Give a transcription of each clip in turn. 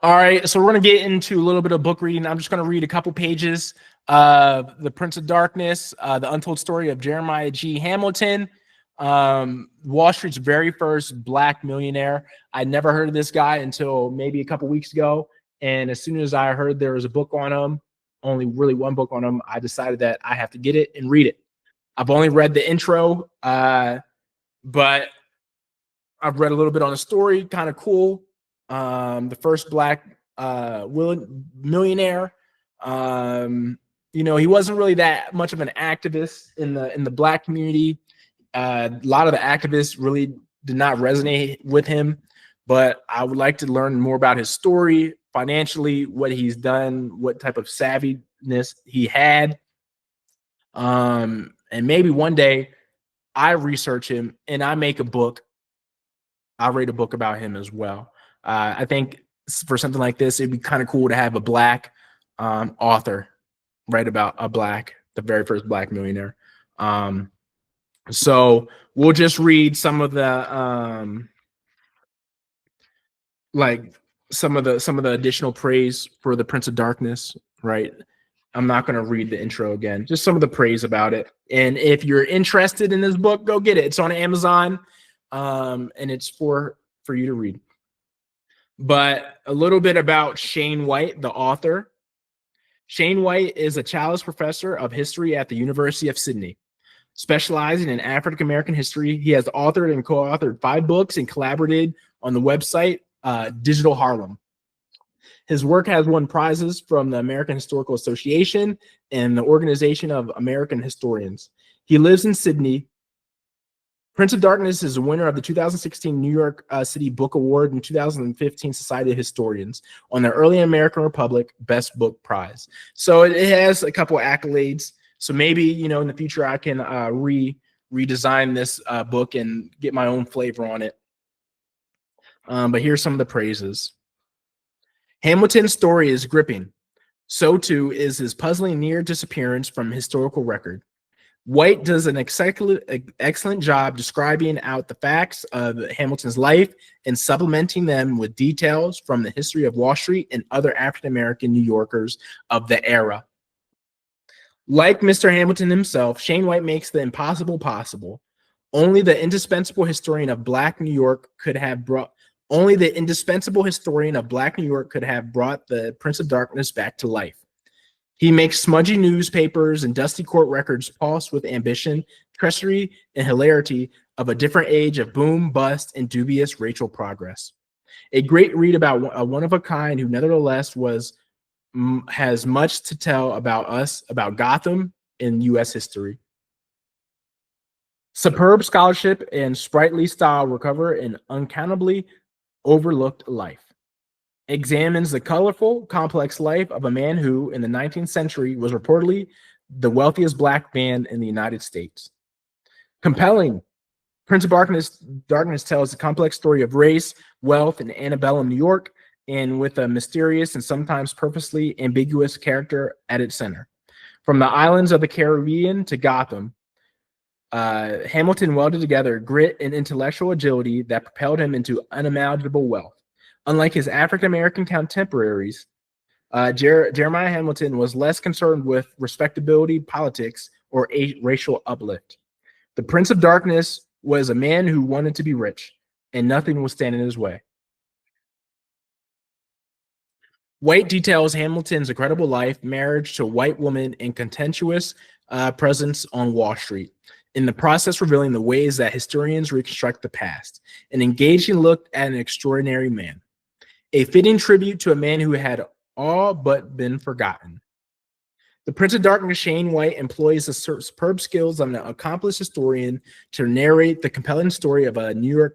All right, so we're going to get into a little bit of book reading. I'm just going to read a couple pages of The Prince of Darkness, The Untold Story of Jeremiah G. Hamilton, Wall Street's very first Black millionaire. I never heard of this guy until maybe a couple weeks ago. And as soon as I heard there was a book on him, only really one book on him, I decided that I have to get it and read it. I've only read the intro, but I've read a little bit on the story, kind of cool. The first Black millionaire. He wasn't really that much of an activist in the Black community. A lot of the activists really did not resonate with him, but I would like to learn more about his story financially, what he's done, what type of savviness he had. And maybe one day I research him and I make a book. I'll write a book about him as well. I think for something like this, it'd be kind of cool to have a Black author write about the very first Black millionaire. So we'll just read some of the some of the additional praise for the Prince of Darkness, right? I'm not going to read the intro again, just some of the praise about it. And if you're interested in this book, go get it. It's on Amazon, and it's for you to read. But a little bit about Shane White, the author. Shane White is a Challis Professor of History at the University of Sydney. Specializing in African American history, he has authored and co-authored 5 books and collaborated on the website Digital Harlem. His work has won prizes from the American Historical Association and the Organization of American Historians. He lives in Sydney. Prince of Darkness is a winner of the 2016 New York City Book Award and 2015 Society of Historians on the Early American Republic Best Book Prize. So it has a couple of accolades. So maybe, in the future I can redesign this book and get my own flavor on it. But here's some of the praises. Hamilton's story is gripping. So too is his puzzling near disappearance from historical record. White does an excellent job describing out the facts of Hamilton's life and supplementing them with details from the history of Wall Street and other African-American New Yorkers of the era. Like Mr. Hamilton himself, Shane White makes the impossible possible. Only the indispensable historian of Black New York could have brought the Prince of Darkness back to life. He makes smudgy newspapers and dusty court records pulse with ambition, treachery, and hilarity of a different age of boom, bust, and dubious racial progress. A great read about a one-of-a-kind who nevertheless has much to tell about Gotham in U.S. history. Superb scholarship and sprightly style recover an uncountably overlooked life. Examines the colorful, complex life of a man who, in the 19th century, was reportedly the wealthiest Black man in the United States. Compelling, Prince of Darkness tells the complex story of race, wealth, and antebellum New York, and with a mysterious and sometimes purposely ambiguous character at its center. From the islands of the Caribbean to Gotham, Hamilton welded together grit and intellectual agility that propelled him into unimaginable wealth. Unlike his African-American contemporaries, Jeremiah Hamilton was less concerned with respectability, politics, or racial uplift. The Prince of Darkness was a man who wanted to be rich, and nothing was standing in his way. White details Hamilton's incredible life, marriage to a white woman, and contentious presence on Wall Street, in the process revealing the ways that historians reconstruct the past. An engaging look at an extraordinary man. A fitting tribute to a man who had all but been forgotten. The Prince of Darkness, Shane White, employs the superb skills of an accomplished historian to narrate the compelling story of a New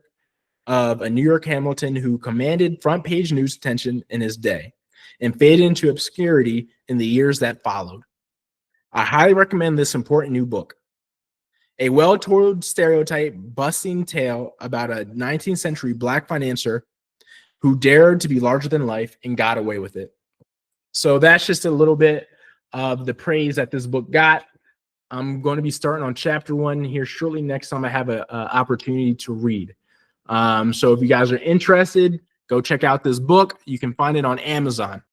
York Hamilton who commanded front-page news attention in his day and faded into obscurity in the years that followed. I highly recommend this important new book. A well-told stereotype busting tale about a 19th century Black financier who dared to be larger than life and got away with it. So that's just a little bit of the praise that this book got. I'm going to be starting on chapter 1 here shortly. Next time I have an opportunity to read. So if you guys are interested, Go check out this book. You can find it on Amazon.